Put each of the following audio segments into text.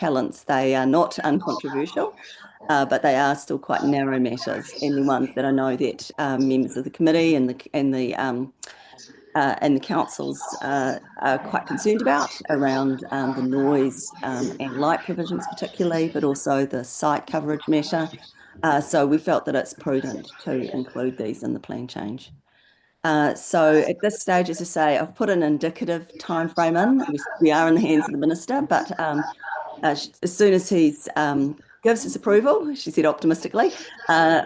appellants, they are not uncontroversial, but they are still quite narrow matters, and the ones that I know that members of the committee and the councils are quite concerned about around the noise and light provisions particularly, but also the site coverage matter. So we felt that it's prudent to include these in the plan change. So at this stage, as I say, I've put an indicative timeframe in. We are in the hands of the minister, but as soon as he's gives his approval, she said optimistically,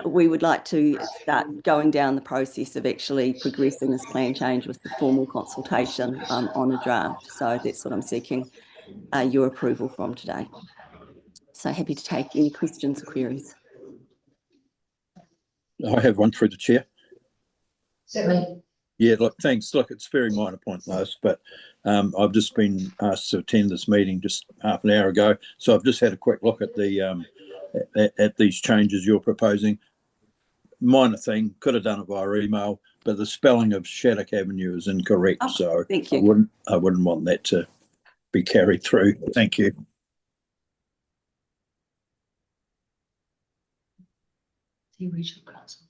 we would like to start going down the process of actually progressing this plan change with the formal consultation on a draft. So that's what I'm seeking your approval from today. So happy to take any questions or queries. I have one through the chair. Certainly. Yeah, look, thanks. Look, it's a very minor point, Lois, but I've just been asked to attend this meeting just half an hour ago, so I've just had a quick look at the at these changes you're proposing. Minor thing, could have done it via email, but the spelling of Shattuck Avenue is incorrect, so thank you. I wouldn't want that to be carried through. Thank you. The regional council.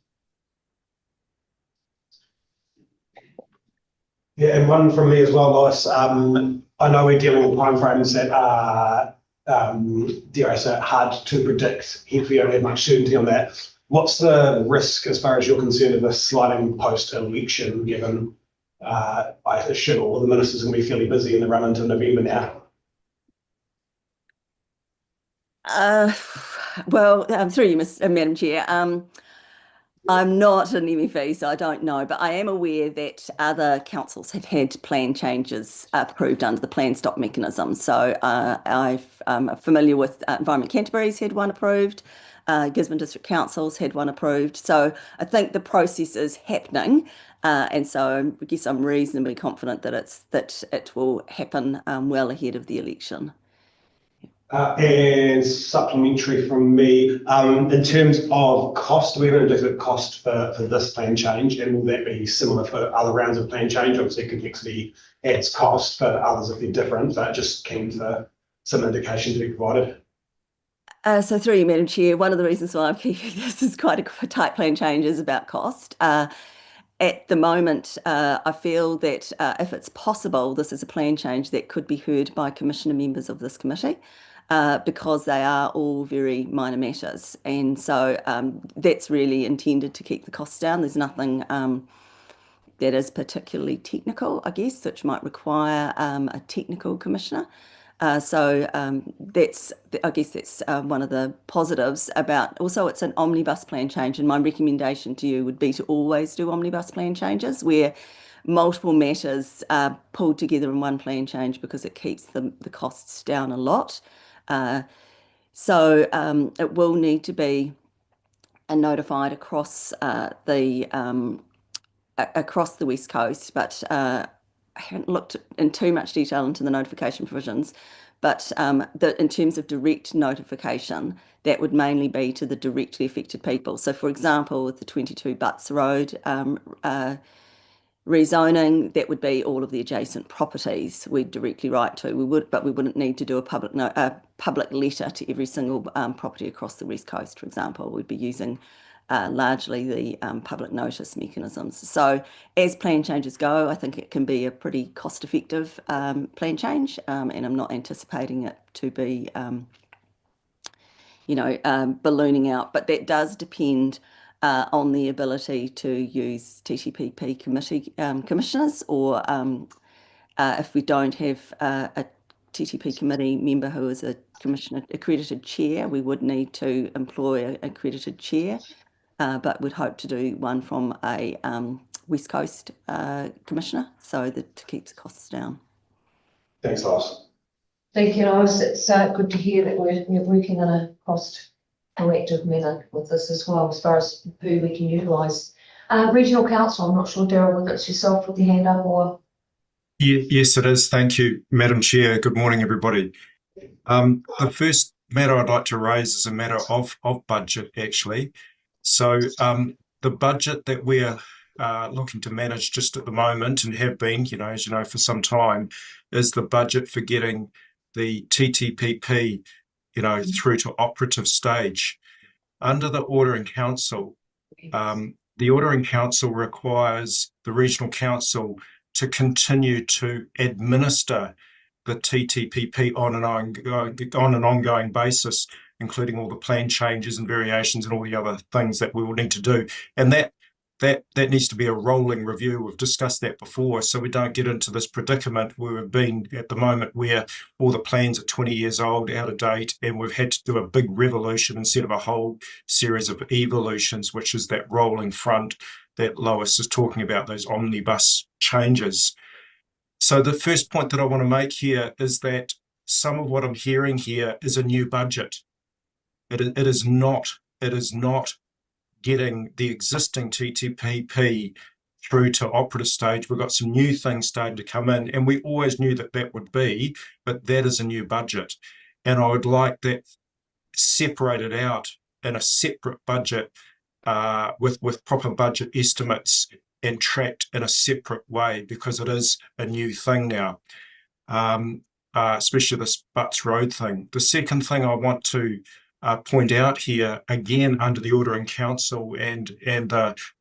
Yeah, and one from me as well, Lois. I know we're dealing with timeframes that are, dare I say, hard to predict. Hence, we don't have much certainty on that. What's the risk, as far as you're concerned, of this sliding post-election, given I assume all the ministers are going to be fairly busy in the run into November now? Well, through you, Madam Chair. I'm not an MFE, so I don't know, but I am aware that other councils have had plan changes approved under the plan stop mechanism. So I'm familiar with Environment Canterbury's had one approved, Gisborne District Council's had one approved. So I think the process is happening, and so I guess I'm reasonably confident that it will happen well ahead of the election. And supplementary from me, in terms of cost, do we have an indicative cost for this plan change, and will that be similar for other rounds of plan change? Obviously, complexity adds cost for others if they're different, but just keen for some indication to be provided. So through you, Madam Chair, one of the reasons why I'm keeping this is quite a tight plan change is about cost. At the moment, I feel that if it's possible, this is a plan change that could be heard by commissioner members of this committee. Because they are all very minor matters. And so that's really intended to keep the costs down. There's nothing that is particularly technical, I guess, which might require a technical commissioner. So I guess that's one of the positives about, also it's an omnibus plan change, and my recommendation to you would be to always do omnibus plan changes where multiple matters are pulled together in one plan change because it keeps the costs down a lot. So it will need to be notified across the West Coast, but I haven't looked in too much detail into the notification provisions. But in terms of direct notification, that would mainly be to the directly affected people. So, for example, with the 22 Butts Road rezoning, that would be all of the adjacent properties we'd directly write to. But we wouldn't need to do a public letter to every single property across the West Coast, for example. We'd be using largely the public notice mechanisms. So as plan changes go, I think it can be a pretty cost-effective plan change, and I'm not anticipating it to be, ballooning out. But that does depend on the ability to use TTPP commissioners, or if we don't have a TTP committee member who is a commissioner accredited chair, we would need to employ an accredited chair, but would hope to do one from a West Coast commissioner, so that to keep the costs down. Thanks, Lois. Thank you, Lois. It's good to hear that we're working on a cost proactive manner with this as well, as far as who we can utilise. Regional Council, I'm not sure, Daryl, whether it's yourself with your hand up or... Yes, it is. Thank you, Madam Chair. Good morning, everybody. The first matter I'd like to raise is a matter of budget, actually. So the budget that we're looking to manage just at the moment, and have been, as you know, for some time, is the budget for getting the TTPP, through to operative stage. Under the Order in Council, the Order in Council requires the Regional Council to continue to administer the TTPP on an ongoing basis, including all the plan changes and variations and all the other things that we will need to do. And that needs to be a rolling review. We've discussed that before, so we don't get into this predicament where we've been at the moment where all the plans are 20 years old, out of date, and we've had to do a big revolution instead of a whole series of evolutions, which is that rolling front that Lois is talking about, those omnibus changes. So the first point that I want to make here is that some of what I'm hearing here is a new budget. It is not getting the existing TTPP through to operative stage. We've got some new things starting to come in, and we always knew that would be, but that is a new budget. And I would like that separated out in a separate budget with proper budget estimates and tracked in a separate way, because it is a new thing now, especially this Butts Road thing. The second thing I want to point out here, again, under the Order in Council and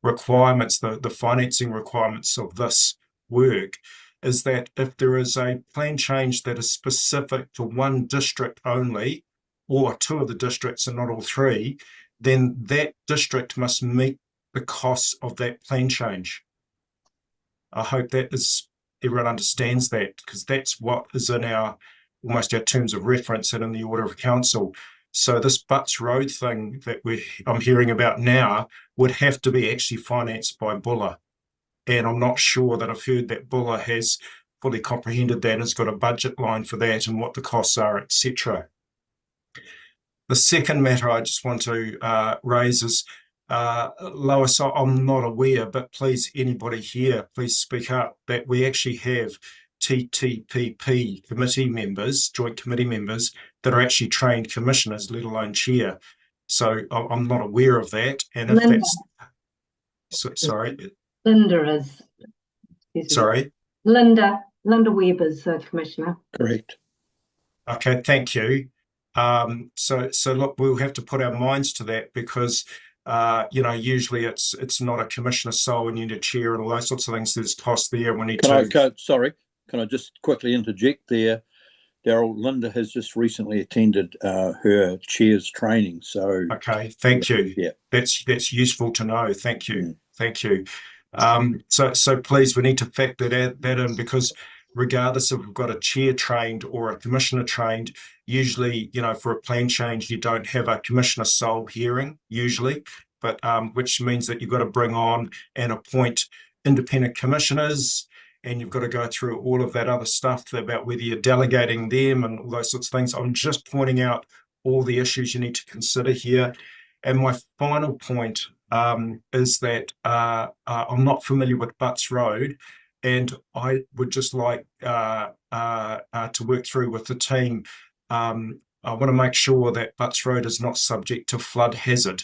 requirements, the financing requirements of this work, is that if there is a plan change that is specific to one district only, or two of the districts and not all three, then that district must meet the costs of that plan change. I hope that everyone understands that, because that's what is in almost our terms of reference and in the Order of Council. So this Butts Road thing that I'm hearing about now would have to be actually financed by Buller. And I'm not sure that I've heard that Buller has fully comprehended that and has got a budget line for that and what the costs are, etc. The second matter I just want to raise is, Lois, I'm not aware, but please, anybody here, please speak up, that we actually have TTPP committee members, joint committee members, that are actually trained commissioners, let alone chair. So I'm not aware of that. And if Linda. Sorry. Linda is. Sorry. Linda Weber's commissioner. Correct. Okay, thank you. So look, we'll have to put our minds to that, because usually it's not a commissioner sole and you need a chair and all those sorts of things. There's cost there. And we need Can I just quickly interject there, Daryl? Linda has just recently attended her chair's training. So okay, thank you. Yeah, that's useful to know. Thank you. Thank you. So please, we need to factor that in, because regardless if we've got a chair trained or a commissioner trained, usually, for a plan change, you don't have a commissioner sole hearing usually, but which means that you've got to bring on and appoint independent commissioners, and you've got to go through all of that other stuff about whether you're delegating them and all those sorts of things. I'm just pointing out all the issues you need to consider here. And my final point is that I'm not familiar with Butts Road, and I would just like to work through with the team. I want to make sure that Butts Road is not subject to flood hazard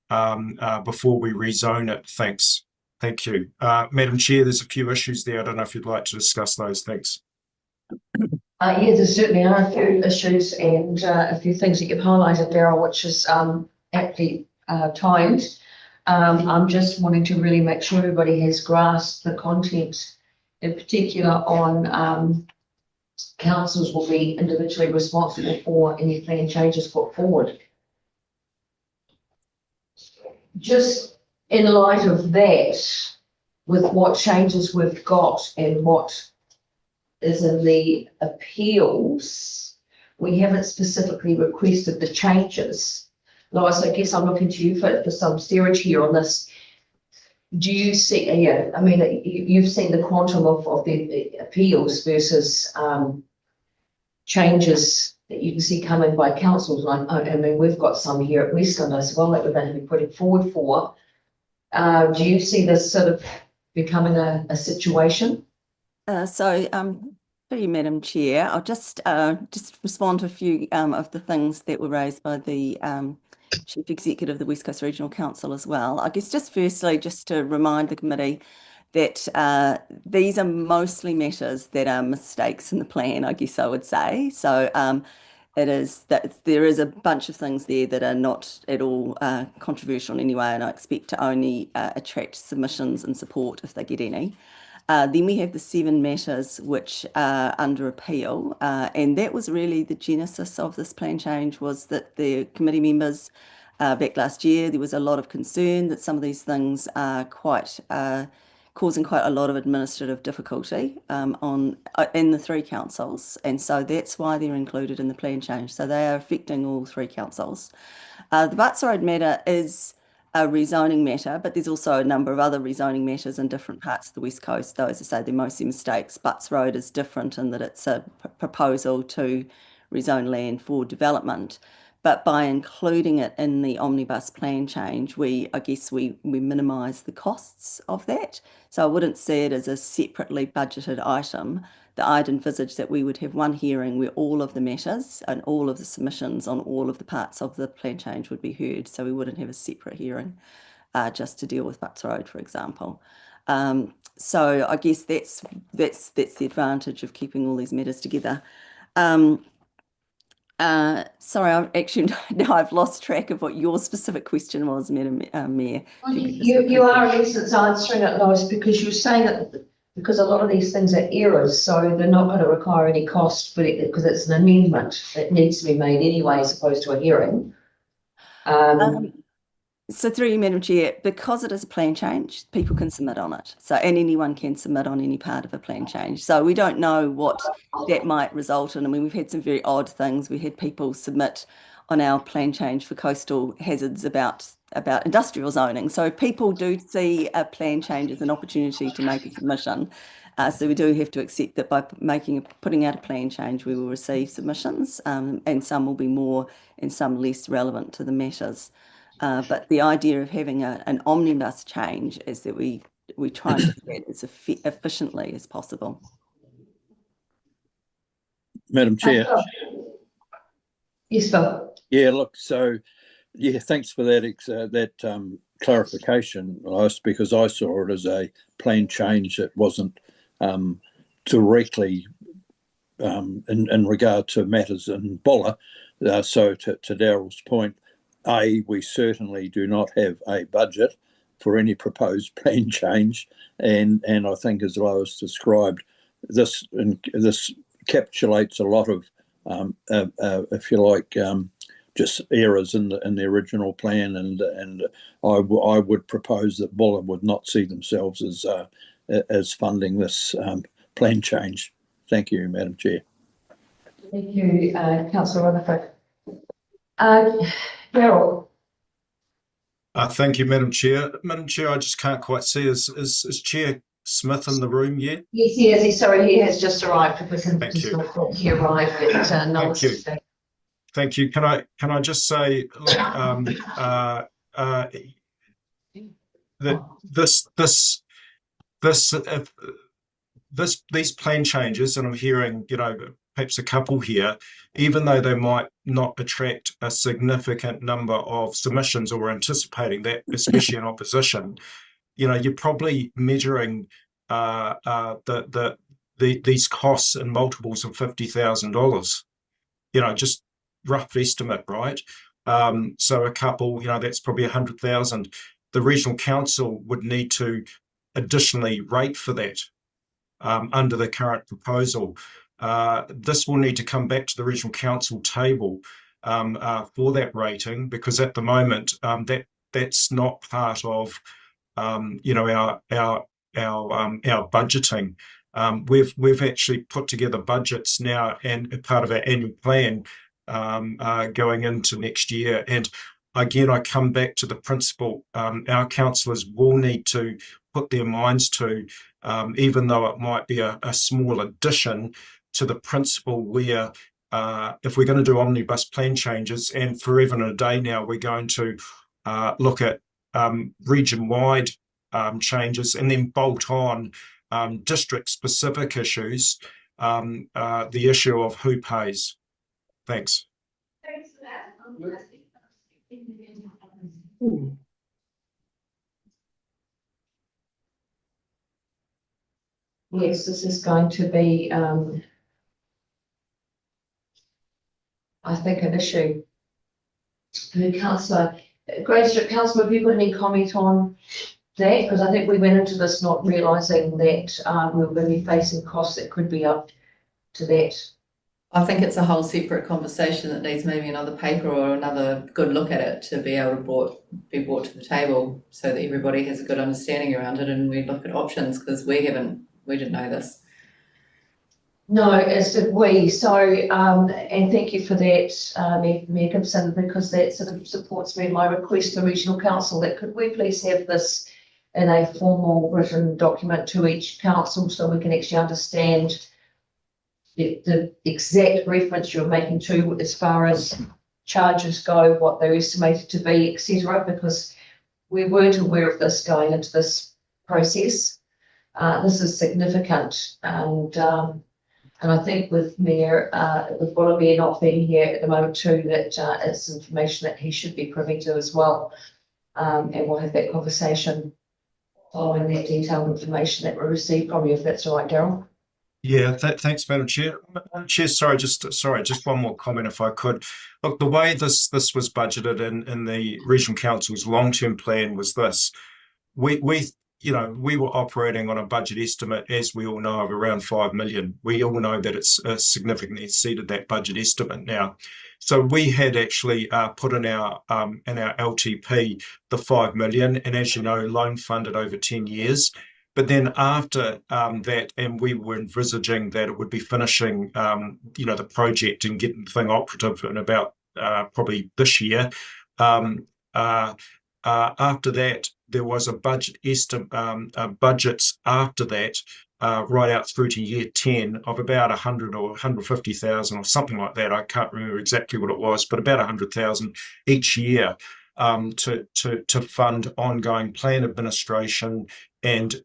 before we rezone it. Thanks. Thank you. Madam Chair, there's a few issues there. I don't know if you'd like to discuss those. Thanks. Yeah, there certainly are a few issues and a few things that you've highlighted, Daryl, which is aptly timed. I'm just wanting to really make sure everybody has grasped the content, in particular on councils will be individually responsible for any plan changes put forward. Just in light of that, with what changes we've got and what is in the appeals, we haven't specifically requested the changes. Lois, I guess I'm looking to you for some steerage here on this. Do you see, I mean, you've seen the quantum of the appeals versus changes that you can see coming by councils. I mean, we've got some here at Westland as well that we're going to be putting forward for. Do you see this sort of becoming a situation? Through you, Madam Chair, I'll just respond to a few of the things that were raised by the Chief Executive of the West Coast Regional Council as well. I guess just firstly, just to remind the committee that these are mostly matters that are mistakes in the plan, I guess I would say. So it is that there is a bunch of things there that are not at all controversial in any way, and I expect to only attract submissions and support if they get any. Then we have the 7 matters which are under appeal, and that was really the genesis of this plan change, was that the committee members back last year, there was a lot of concern that some of these things are quite causing quite a lot of administrative difficulty in the 3 councils, and so that's why they're included in the plan change. So they are affecting all 3 councils. The Butts Road matter is a rezoning matter, but there's also a number of other rezoning matters in different parts of the West Coast. Though, as I say, they're mostly mistakes. Butts Road is different in that it's a proposal to rezone land for development. But by including it in the omnibus plan change, I guess we minimise the costs of that. So I wouldn't see it as a separately budgeted item. That I'd envisage that we would have one hearing where all of the matters and all of the submissions on all of the parts of the plan change would be heard. So we wouldn't have a separate hearing just to deal with Butts Road, for example. So I guess that's the advantage of keeping all these matters together. Sorry, now I've lost track of what your specific question was, Madam Mayor. Well, you are in essence answering it, Lois, because you're saying that because a lot of these things are errors, so they're not going to require any cost, but because it's an amendment that needs to be made anyway, as opposed to a hearing. So through you, Madam Chair, because it is a plan change, people can submit on it. So, and anyone can submit on any part of a plan change. So we don't know what that might result in. I mean, we've had some very odd things. We had people submit on our plan change for coastal hazards about industrial zoning. So people do see a plan change as an opportunity to make a submission. So we do have to accept that by putting out a plan change, we will receive submissions, and some will be more and some less relevant to the matters. But the idea of having an omnibus change is that we try and do that as efficiently as possible. Madam Chair. Yes, Phil. Yeah, look, so yeah, thanks for that clarification, Lois, because I saw it as a plan change that wasn't directly in regard to matters in Bulla. So to Darryl's point, we certainly do not have a budget for any proposed plan change, and I think, as Lois described, this encapsulates a lot of, if you like, just errors in the original plan, and I would propose that Bulla would not see themselves as funding this plan change. Thank you, Madam Chair. Thank you, Councillor Rutherford. Darryl. Thank you, Madam Chair. Madam Chair, I just can't quite see, is Chair Smith in the room yet? Yes, he is. Sorry, he has just arrived. Thank you. He arrived at 9:60. Thank you. Thank you. Can I just say, look, that these plan changes, and I'm hearing, perhaps a couple here, even though they might not attract a significant number of submissions, or anticipating that, especially in opposition, you're probably measuring these costs in multiples of $50,000. Just rough estimate, right? So a couple, that's probably 100,000. The regional council would need to additionally rate for that under the current proposal. This will need to come back to the regional council table for that rating, because at the moment that's not part of our budgeting. We've actually put together budgets now, and part of our annual plan going into next year. And again, I come back to the principle, our councillors will need to put their minds to, even though it might be a small addition to the principle, where if we're going to do omnibus plan changes, and forever and a day now we're going to look at region-wide changes, and then bolt on district-specific issues, the issue of who pays. Thanks. Thanks for that. Yes, this is going to be, I think, an issue. Councillor, Councillor, have you got any comment on that? Because I think we went into this not realising that we were going to be facing costs that could be up to that. I think it's a whole separate conversation that needs maybe another paper or another good look at it to be able to be brought to the table so that everybody has a good understanding around it and we look at options, because we didn't know this. No, as did we. So, and thank you for that, Mayor Gibson, because that sort of supports me in my request to the Regional Council that could we please have this in a formal written document to each council so we can actually understand the exact reference you're making to as far as charges go, what they're estimated to be, etc. Because we weren't aware of this going into this process. This is significant, and I think with Mayor, with Wallaby not being here at the moment too, that it's information that he should be privy to as well. And we'll have that conversation following that detailed information that we received from you, if that's all right, Daryl. Yeah, thanks, Madam Chair. Madam Chair, just one more comment if I could. Look, the way this was budgeted in the Regional Council's long-term plan was this. We were operating on a budget estimate, as we all know, of around 5 million. We all know that it's significantly exceeded that budget estimate now. So we had actually put in our LTP the 5 million, and as you know, loan funded over 10 years. But then after that, and we were envisaging that it would be finishing, the project and getting the thing operative in about probably this year. After that, there was a budget budgets after that, right out through to year 10 of about 100 or 150,000 or something like that. I can't remember exactly what it was, but about 100,000 each year to fund ongoing plan administration and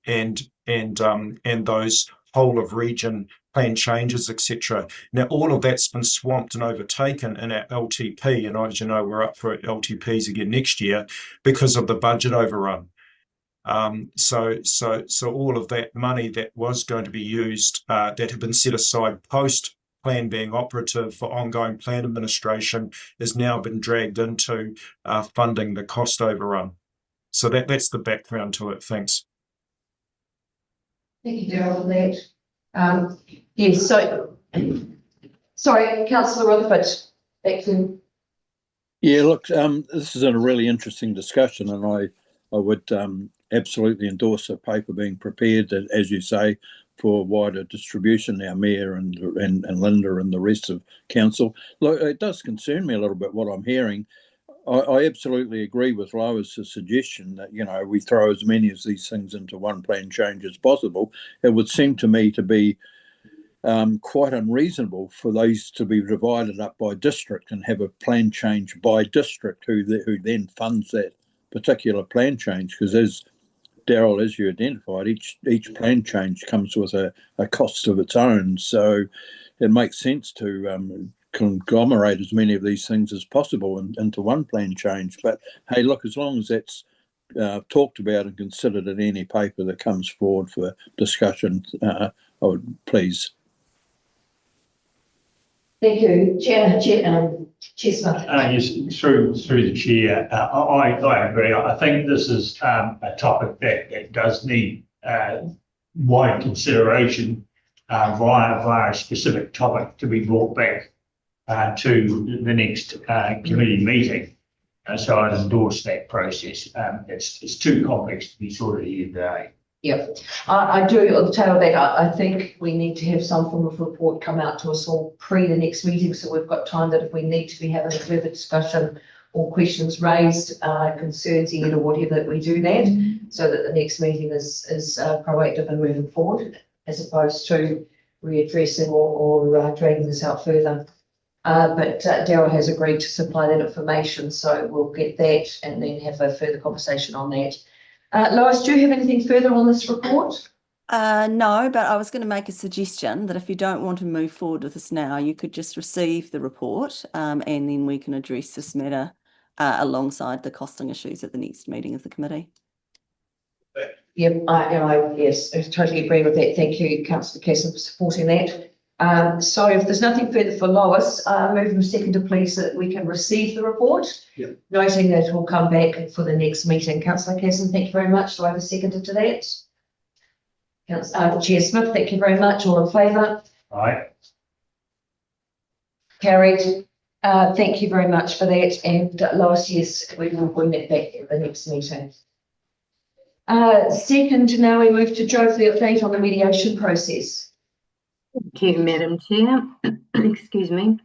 those whole of region plan changes, etc. Now, all of that's been swamped and overtaken in our LTP, and as you know, we're up for LTPs again next year because of the budget overrun. So all of that money that was going to be used, that had been set aside post plan being operative for ongoing plan administration, has now been dragged into funding the cost overrun. So that's the background to it. Thanks. Thank you, Daryl, for that. Yes, so, sorry, Councillor Rutherford, back to you. Yeah, look, this is a really interesting discussion, and I would absolutely endorse a paper being prepared, as you say, for wider distribution. Our Mayor and Linda and the rest of Council. Look, it does concern me a little bit what I'm hearing. I absolutely agree with Lois' suggestion that, we throw as many of these things into one plan change as possible. It would seem to me to be quite unreasonable for those to be divided up by district and have a plan change by district who then funds that particular plan change. Because as Daryl, as you identified, each plan change comes with a cost of its own. So it makes sense to conglomerate as many of these things as possible into one plan change. But hey, look, as long as that's talked about and considered in any paper that comes forward for discussion, I would please. Thank you, Chair Smith. Yes, through the chair, I agree. I think this is a topic that does need wide consideration via a specific topic to be brought back to the next committee meeting. So I'd endorse that process. It's too complex to be sorted here today. Yep, I do on the tail of that. I think we need to have some form of report come out to us all pre the next meeting, so we've got time that if we need to be having a further discussion or questions raised, concerns yet or whatever, that we do that, so that the next meeting is proactive and moving forward, as opposed to readdressing or dragging this out further. But Daryl has agreed to supply that information, so we'll get that and then have a further conversation on that. Lois, do you have anything further on this report? No, but I was going to make a suggestion that if you don't want to move forward with this now, you could just receive the report and then we can address this matter alongside the costing issues at the next meeting of the committee. Yeah, yes, I totally agree with that. Thank you, Councillor Casson, for supporting that. So if there's nothing further for Lois, move from seconder, please, so that we can receive the report. Yeah. Noting that we'll come back for the next meeting. Councillor Casson, thank you very much. Do I have a seconder to that? Chair Smith, thank you very much. All in favour? Aye. Carried. Thank you very much for that. And Lois, yes, we will bring that back at the next meeting. Second, now we move to Joe for the update on the mediation process. Thank you, Madam Chair. Excuse me.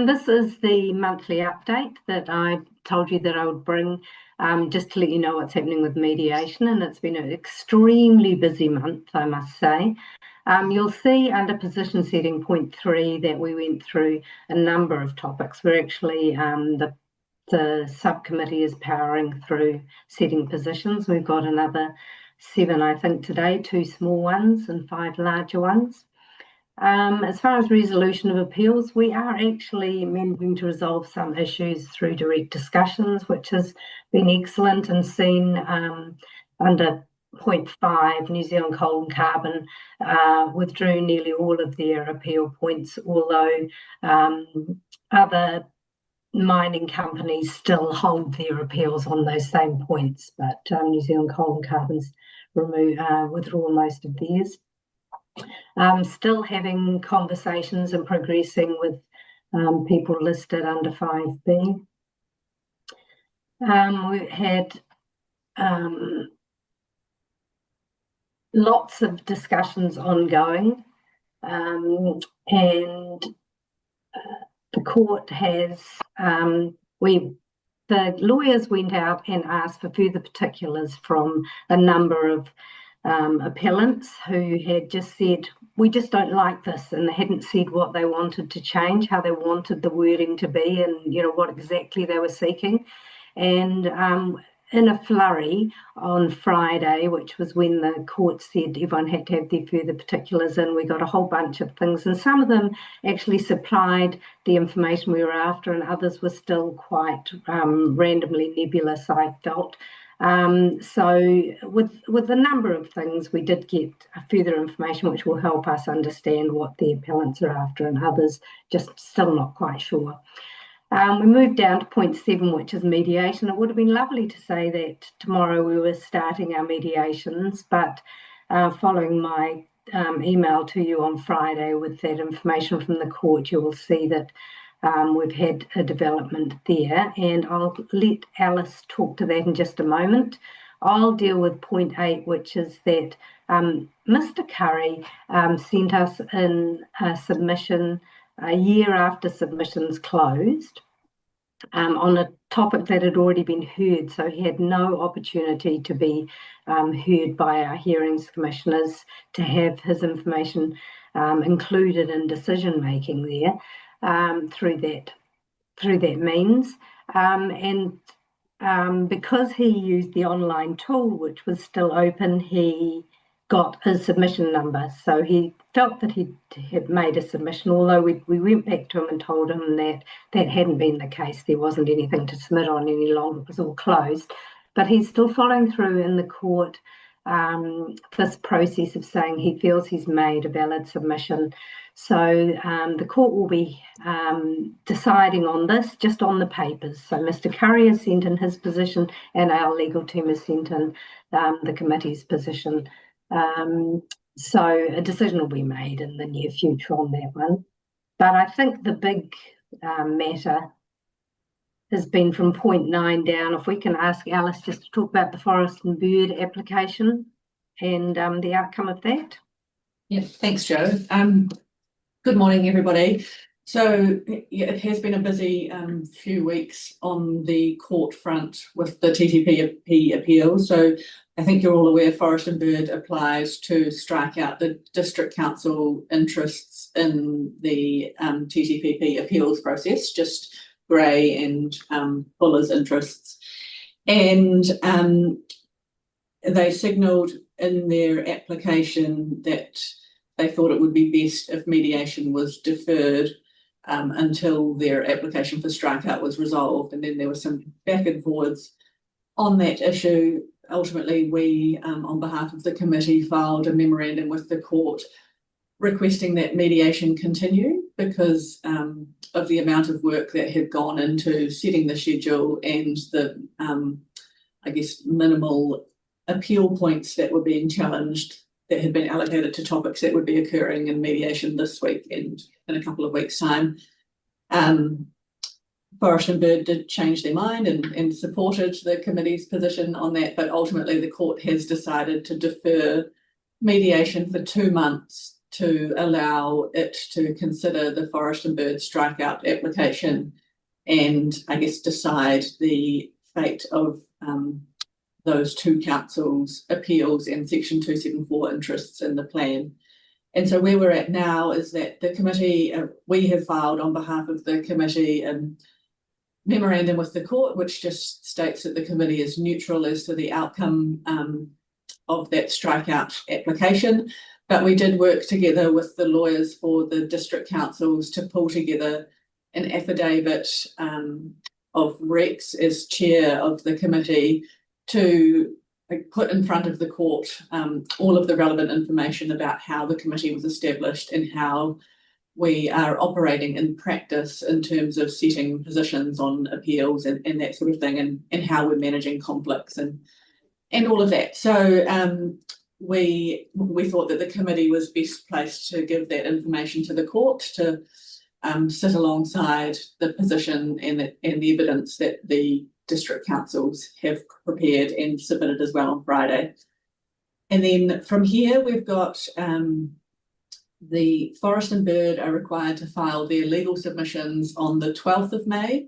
This is the monthly update that I told you that I would bring, just to let you know what's happening with mediation, and it's been an extremely busy month, I must say. You'll see under position setting point 3 that we went through a number of topics. We're actually, the subcommittee is powering through setting positions. We've got another 7, I think, today, 2 small ones and 5 larger ones. As far as resolution of appeals, we are actually managing to resolve some issues through direct discussions, which has been excellent, and seen under point 5, New Zealand Coal and Carbon withdrew nearly all of their appeal points, although other mining companies still hold their appeals on those same points, but New Zealand Coal and Carbon's withdraw most of theirs. Still having conversations and progressing with people listed under 5B. We had lots of discussions ongoing, and the court has, the lawyers went out and asked for further particulars from a number of appellants who had just said, we just don't like this, and they hadn't said what they wanted to change, how they wanted the wording to be, and what exactly they were seeking. And in a flurry on Friday, which was when the court said everyone had to have their further particulars in, we got a whole bunch of things, and some of them actually supplied the information we were after, and others were still quite randomly nebulous, I felt. So with a number of things, we did get further information which will help us understand what the appellants are after, and others just still not quite sure. We moved down to point 7, which is mediation. It would have been lovely to say that tomorrow we were starting our mediations, but following my email to you on Friday with that information from the court, you will see that we've had a development there, and I'll let Alice talk to that in just a moment. I'll deal with point 8, which is that Mr. Curry sent us in a submission a year after submissions closed on a topic that had already been heard, so he had no opportunity to be heard by our hearings commissioners to have his information included in decision making there through that means, and because he used the online tool, which was still open, he got his submission number, so he felt that he had made a submission, although we went back to him and told him that that hadn't been the case. There wasn't anything to submit on any longer, it was all closed, but he's still following through in the court this process of saying he feels he's made a valid submission. So the court will be deciding on this just on the papers. So Mr. Curry has sent in his position, and our legal team has sent in the committee's position. So a decision will be made in the near future on that one. But I think the big matter has been from point 9 down. If we can ask Alice just to talk about the forest and bird application and the outcome of that. Yeah, thanks, Jo. Good morning, everybody. So yeah, it has been a busy few weeks on the court front with the TTPP appeal. So I think you're all aware Forest and Bird applies to strike out the District Council interests in the TTPP appeals process, just Grey and Fuller's interests. And they signalled in their application that they thought it would be best if mediation was deferred until their application for strikeout was resolved. And then there was some back and forwards on that issue. ultimately we, on behalf of the committee, filed a memorandum with the court requesting that mediation continue because of the amount of work that had gone into setting the schedule and the, I guess, minimal appeal points that were being challenged that had been allocated to topics that would be occurring in mediation this week and in a couple of weeks' time. Forest and Bird did change their mind and supported the committee's position on that, but ultimately the court has decided to defer mediation for 2 months to allow it to consider the Forest and Bird strikeout application and I guess decide the fate of those two councils' appeals and Section 274 interests in the plan. And so where we're at now is that the committee, we have filed on behalf of the committee a memorandum with the court, which just states that the committee is neutral as to the outcome of that strikeout application. But we did work together with the lawyers for the district councils to pull together an affidavit of Rex as chair of the committee to put in front of the court all of the relevant information about how the committee was established and how we are operating in practice in terms of setting positions on appeals and that sort of thing, and how we're managing conflicts and all of that. So we thought that the committee was best placed to give that information to the court to sit alongside the position and the evidence that the district councils have prepared and submitted as well on Friday. And then from here, we've got the Forest and Bird are required to file their legal submissions on the 12th of May.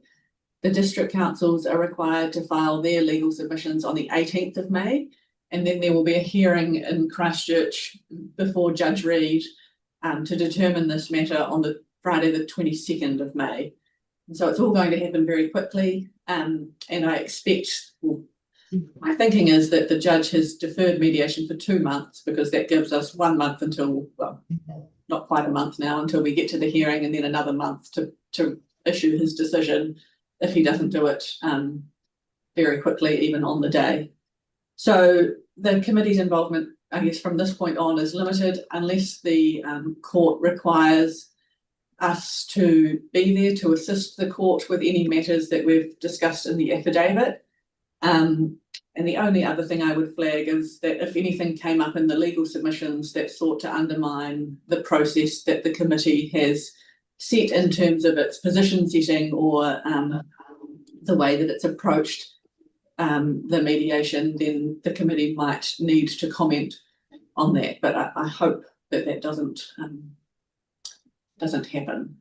The district councils are required to file their legal submissions on the 18th of May. And then there will be a hearing in Christchurch before Judge Reid to determine this matter on the Friday, the 22nd of May. And so it's all going to happen very quickly. And I expect, well, my thinking is that the judge has deferred mediation for 2 months because that gives us 1 month until, well, not quite a month now, until we get to the hearing, and then another month to issue his decision if he doesn't do it very quickly, even on the day. So the committee's involvement, I guess, from this point on is limited unless the court requires us to be there to assist the court with any matters that we've discussed in the affidavit. And the only other thing I would flag is that if anything came up in the legal submissions that sought to undermine the process that the committee has set in terms of its position setting or the way that it's approached the mediation, then the committee might need to comment on that. But I hope that that doesn't happen.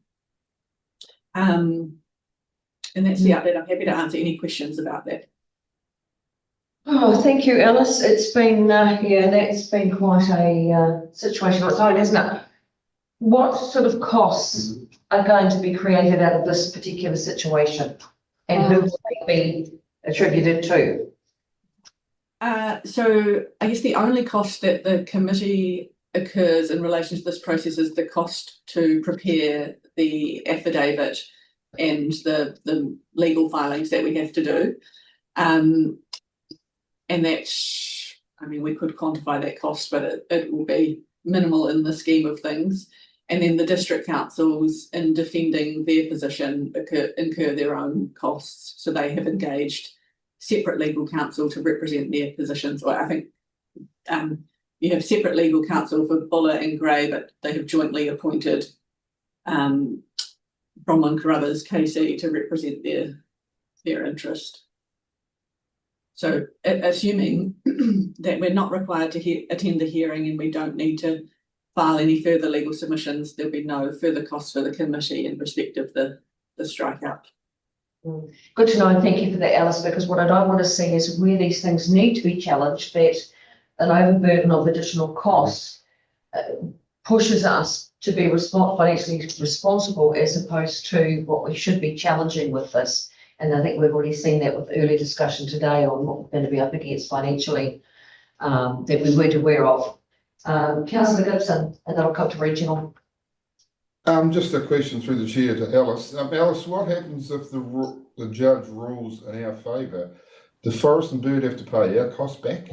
And that's the update. I'm happy to answer any questions about that. Oh, thank you, Alice. It's been, yeah, that's been quite a situation on its own, isn't it? What sort of costs are going to be created out of this particular situation, and who will they be attributed to? So I guess the only cost that the committee occurs in relation to this process is the cost to prepare the affidavit and the legal filings that we have to do. And that's, I mean, we could quantify that cost, but it will be minimal in the scheme of things. And then the district councils, in defending their position, incur their own costs. So they have engaged separate legal counsel to represent their positions. Or I think you have separate legal counsel for Buller and Gray, but they have jointly appointed Bronwyn Carruthers KC to represent their interest. So assuming that we're not required to attend the hearing and we don't need to file any further legal submissions, there'll be no further costs for the committee in respect of the strikeout. Good to know, and thank you for that, Alice, because what I don't want to see is where these things need to be challenged, that an overburden of additional costs pushes us to be financially responsible as opposed to what we should be challenging with this. And I think we've already seen that with early discussion today on what we're going to be up against financially that we weren't aware of. Councillor Gibson, and then I'll come to regional. Just a question through the chair to Alice. Alice, what happens if the judge rules in our favour? Does Forest and Bird have to pay our costs back?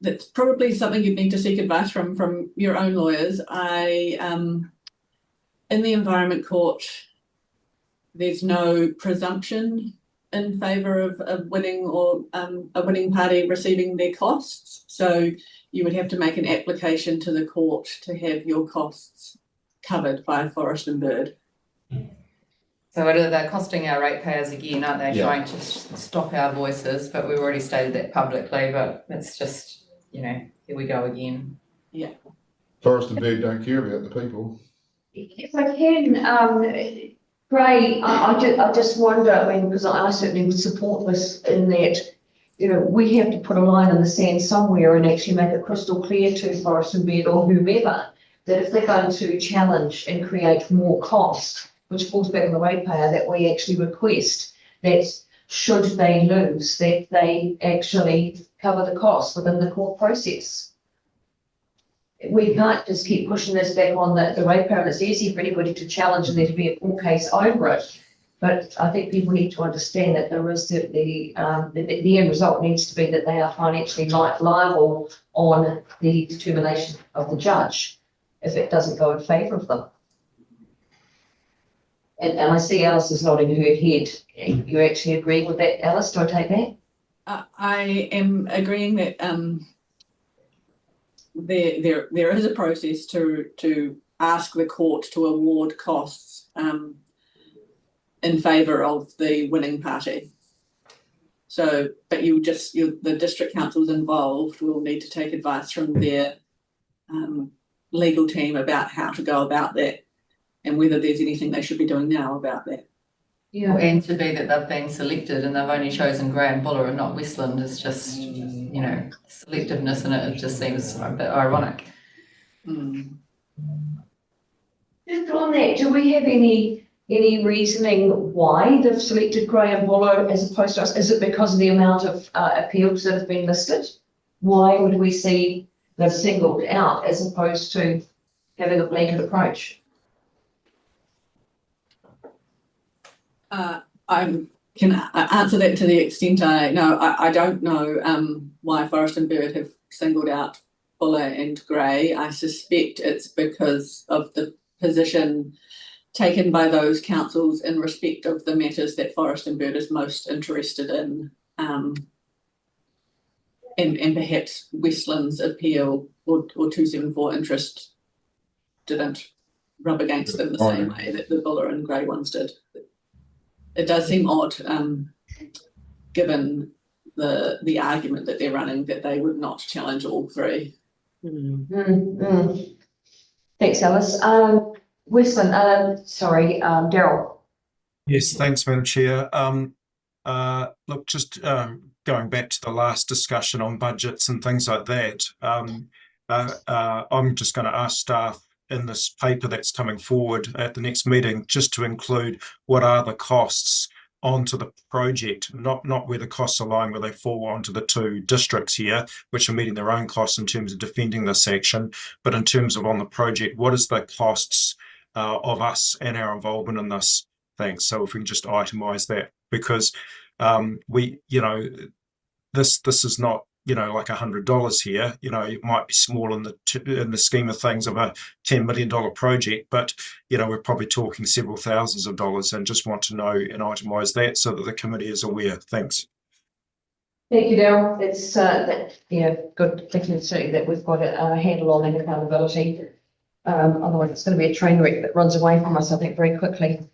That's probably something you'd need to seek advice from your own lawyers. In the Environment Court, there's no presumption in favour of winning or a winning party receiving their costs. So you would have to make an application to the court to have your costs covered by Forest and Bird. So they're costing our ratepayers again, aren't they? Yeah. Trying to stop our voices, but we've already stated that publicly, but it's just, here we go again. Yeah. Forest and Bird don't care about the people. If I can, Gray, I just wonder, I mean, because I certainly would support this in that, we have to put a line in the sand somewhere and actually make it crystal clear to Forest and Bird or whomever that if they're going to challenge and create more cost, which falls back on the ratepayer, that we actually request that should they lose, that they actually cover the cost within the court process. We can't just keep pushing this back on the ratepayer, and it's easy for anybody to challenge and there to be a court case over it. But I think people need to understand that there is the end result needs to be that they are financially liable on the determination of the judge if it doesn't go in favour of them. And I see Alice is nodding her head. You actually agree with that, Alice? Do I take that? I am agreeing that there is a process to ask the court to award costs in favour of the winning party. So, but the district councils involved will need to take advice from their legal team about how to go about that and whether there's anything they should be doing now about that. Yeah. And to be that they've been selected and they've only chosen Grey and Buller and not Westland is just, selectiveness in it just seems a bit ironic. Just on that, do we have any reasoning why they've selected Grey and Buller as opposed to us? Is it because of the amount of appeals that have been listed? Why would we see them singled out as opposed to having a blanket approach? I can answer that to the extent I know. I don't know why Forest and Bird have singled out Buller and Grey. I suspect it's because of the position taken by those councils in respect of the matters that Forest and Bird is most interested in, and perhaps Westland's appeal or 274 interest didn't rub against them the same way that the Buller and Grey ones did. It does seem odd, given the argument that they're running, that they would not challenge all three. Thanks, Alice. Westland, Daryl. Yes, thanks, Madam Chair. Look, just going back to the last discussion on budgets and things like that, I'm just going to ask staff in this paper that's coming forward at the next meeting just to include what are the costs onto the project, not where the costs align, where they fall onto the two districts here, which are meeting their own costs in terms of defending this action, but in terms of on the project, what is the costs of us and our involvement in this? Thanks. So if we can just itemize that, because this is not like $100 here. It might be small in the scheme of things of a $10 million project, but we're probably talking several thousands of dollars, and just want to know and itemize that so that the committee is aware. Thanks. Thank you, Daryl. It's good thinking certainly that we've got a handle on that accountability. Otherwise it's going to be a train wreck that runs away from us, I think, very quickly.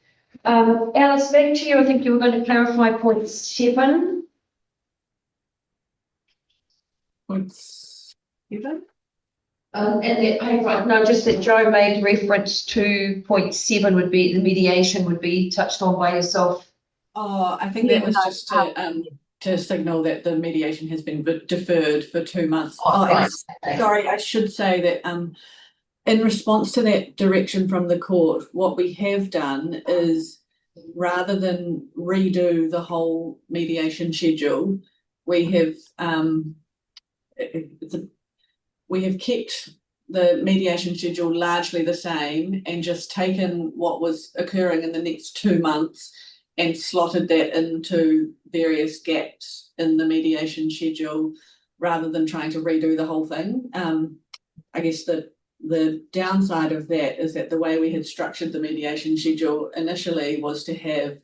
Alice, back to you. I think you were going to clarify point 7. Point 7? And that paper, no, just that Joe made reference to point 7 would be the mediation would be touched on by yourself. Oh, I think that was just to signal that the mediation has been deferred for 2 months. Sorry, I should say that in response to that direction from the court, what we have done is, rather than redo the whole mediation schedule, we have kept the mediation schedule largely the same and just taken what was occurring in the next 2 months and slotted that into various gaps in the mediation schedule rather than trying to redo the whole thing. I guess the downside of that is that the way we had structured the mediation schedule initially was to have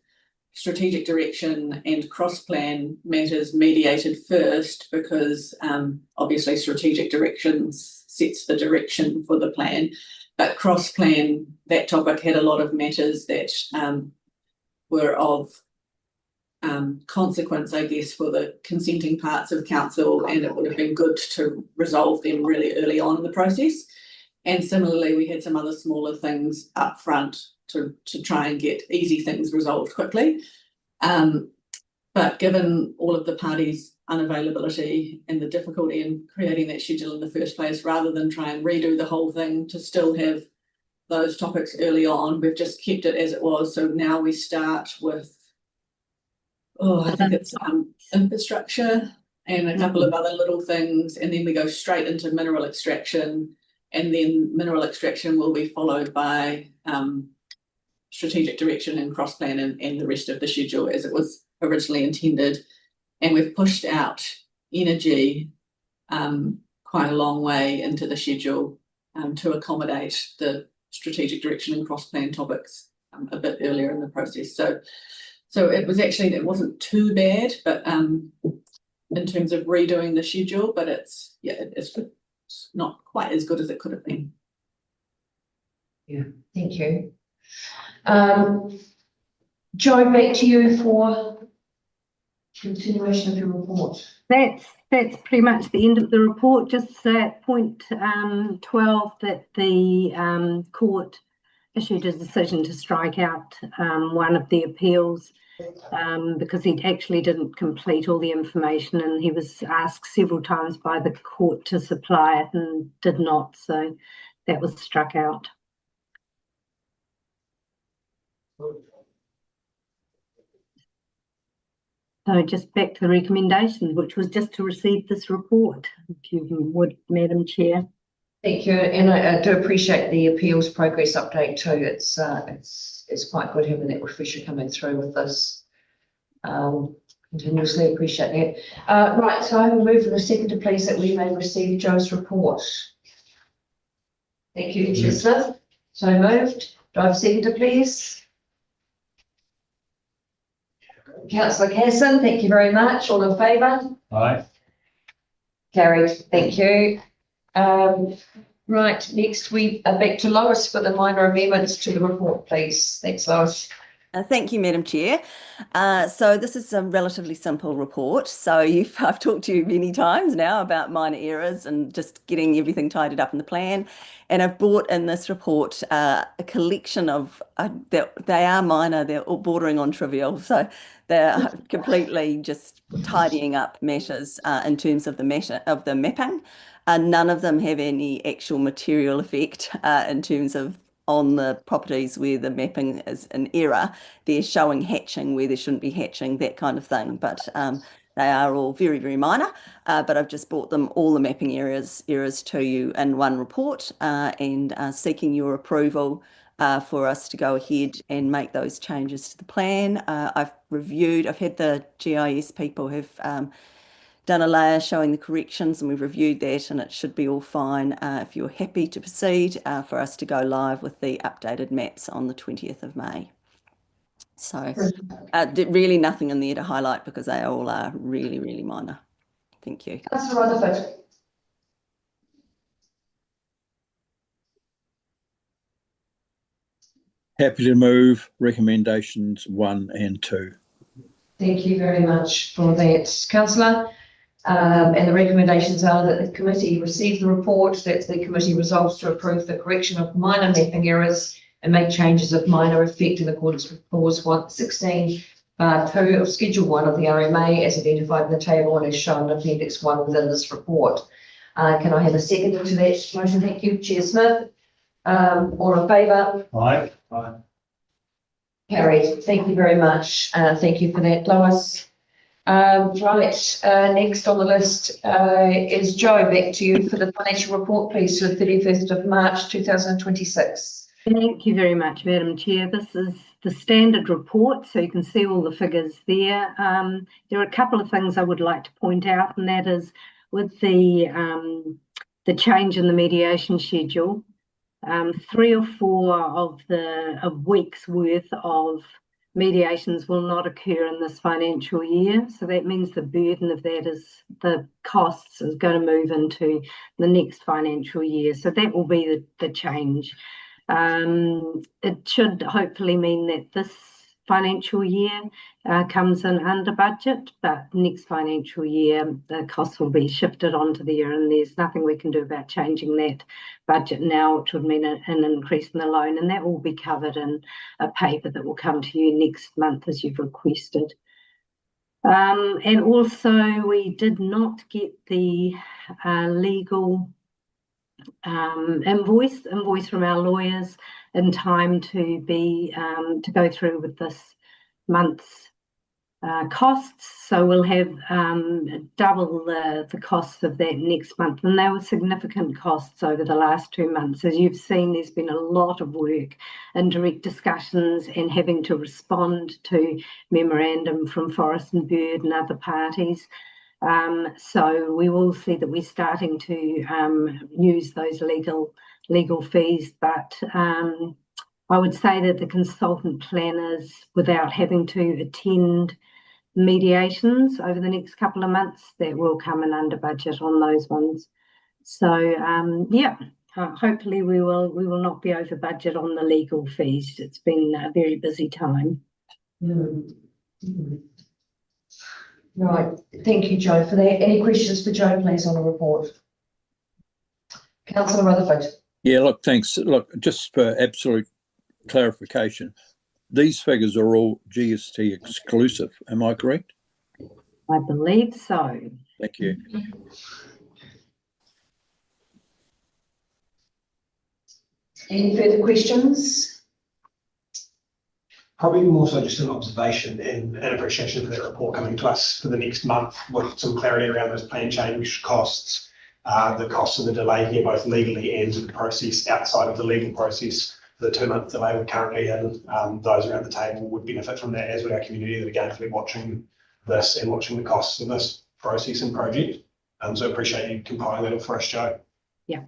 strategic direction and cross-plan matters mediated first, because obviously strategic direction sets the direction for the plan, but cross-plan, that topic had a lot of matters that were of consequence, I guess, for the consenting parts of council, and it would have been good to resolve them really early on in the process. And similarly, we had some other smaller things up front to try and get easy things resolved quickly. But given all of the parties' unavailability and the difficulty in creating that schedule in the first place, rather than try and redo the whole thing to still have those topics early on, we've just kept it as it was. So now we start with, I think it's infrastructure and a couple of other little things, and then we go straight into mineral extraction, and then mineral extraction will be followed by strategic direction and cross-plan and the rest of the schedule as it was originally intended. And we've pushed out energy quite a long way into the schedule to accommodate the strategic direction and cross-plan topics a bit earlier in the process. So it was actually, it wasn't too bad, but in terms of redoing the schedule, but it's not quite as good as it could have been. Yeah, thank you. Jo, back to you for continuation of your report. That's pretty much the end of the report. Just at point 12 that the court issued a decision to strike out one of the appeals because he actually didn't complete all the information, and he was asked several times by the court to supply it and did not, so that was struck out. So just back to the recommendation, which was just to receive this report, if you would, Madam Chair. Thank you, and I do appreciate the appeals progress update too. It's quite good having that refresher coming through with this. Continuously appreciate that. Right, so I will move for the seconder, please, that we may receive Jo's report. Thank you, Chair Smith. So moved. Do I have a seconder, please? Councillor Casson, thank you very much. All in favour? Aye. Carried. Thank you. Right, next we are back to Lois for the minor amendments to the report, please. Thanks, Lois. Thank you, Madam Chair. So this is a relatively simple report. So I've talked to you many times now about minor errors and just getting everything tidied up in the plan. And I've brought in this report a collection of, they are minor, they're all bordering on trivial. So they're completely just tidying up matters in terms of the mapping. None of them have any actual material effect in terms of on the properties where the mapping is an error. They're showing hatching where there shouldn't be hatching, that kind of thing. But they are all very, very minor. But I've just brought them, all the mapping errors to you in one report and seeking your approval for us to go ahead and make those changes to the plan. I've had the GIS people have done a layer showing the corrections, and we've reviewed that, and it should be all fine if you're happy to proceed for us to go live with the updated maps on the 20th of May. So really nothing in there to highlight because they all are really, really minor. Thank you. Councillor Rutherford. Happy to move recommendations 1 and 2. Thank you very much for that, Councillor. And the recommendations are that the committee receive the report, that the committee resolves to approve the correction of minor mapping errors and make changes of minor effect in accordance with clause 116 2 of Schedule 1 of the RMA as identified in the table and as shown in Appendix 1 within this report. Can I have a seconder to that motion? Thank you, Chair Smith. All in favour? Aye. Aye. Carried. Thank you very much. Thank you for that, Lois. Right, next on the list is Jo. Back to you for the financial report, please, for the 31st of March 2026. Thank you very much, Madam Chair. This is the standard report, so you can see all the figures there. There are a couple of things I would like to point out, and that is with the change in the mediation schedule, 3 or 4 of weeks worth of mediations will not occur in this financial year. So that means the burden of that is the costs is going to move into the next financial year. So that will be the change. It should hopefully mean that this financial year comes in under budget, but next financial year the costs will be shifted onto there, and there's nothing we can do about changing that budget now, which would mean an increase in the loan, and that will be covered in a paper that will come to you next month as you've requested. And also we did not get the legal invoice from our lawyers in time to be to go through with this month's costs. So we'll have double the costs of that next month, and they were significant costs over the last 2 months. As you've seen, there's been a lot of work in direct discussions and having to respond to memorandum from Forest and Bird and other parties. So we will see that we're starting to use those legal fees, but I would say that the consultant planners, without having to attend mediations over the next couple of months, that will come in under budget on those ones. So hopefully we will not be over budget on the legal fees. It's been a very busy time. Right, thank you, Jo, for that. Any questions for Jo, please, on the report? Councillor Rutherford. Yeah, look, thanks. Look, just for absolute clarification, these figures are all GST exclusive. Am I correct? I believe so. Thank you. Any further questions? Probably more so just an observation and an appreciation for that report coming to us for the next month with some clarity around those plan change costs, the costs of the delay here, both legally and the process outside of the legal process. The 2-month delay we're currently in, those around the table would benefit from that, as would our community that are going to be watching this and watching the costs of this process and project. So appreciate you compiling that all for us, Jo. Yeah.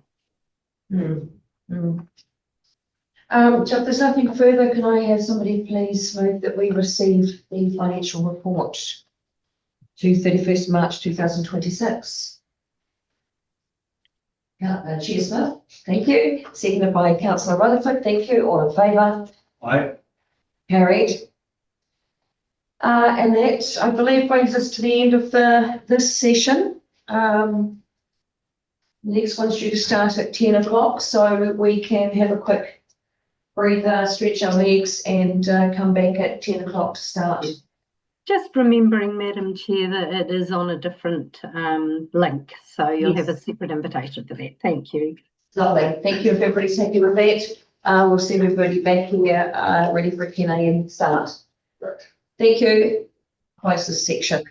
So if there's nothing further, can I have somebody please move that we receive the financial report to 31st March 2026? Chair Smith, thank you. Seconded by Councillor Rutherford, thank you. All in favour? Aye. Carried. And that, I believe, brings us to the end of this session. Next one's due to start at 10 o'clock, so we can have a quick breather, stretch our legs, and come back at 10 o'clock to start. Just remembering, Madam Chair, that it is on a different link, so you'll have a separate invitation for that. Thank you. Lovely. Thank you. If everybody's happy with that, we'll see everybody back here ready for a 10 a.m. start. Thank you. Close this section.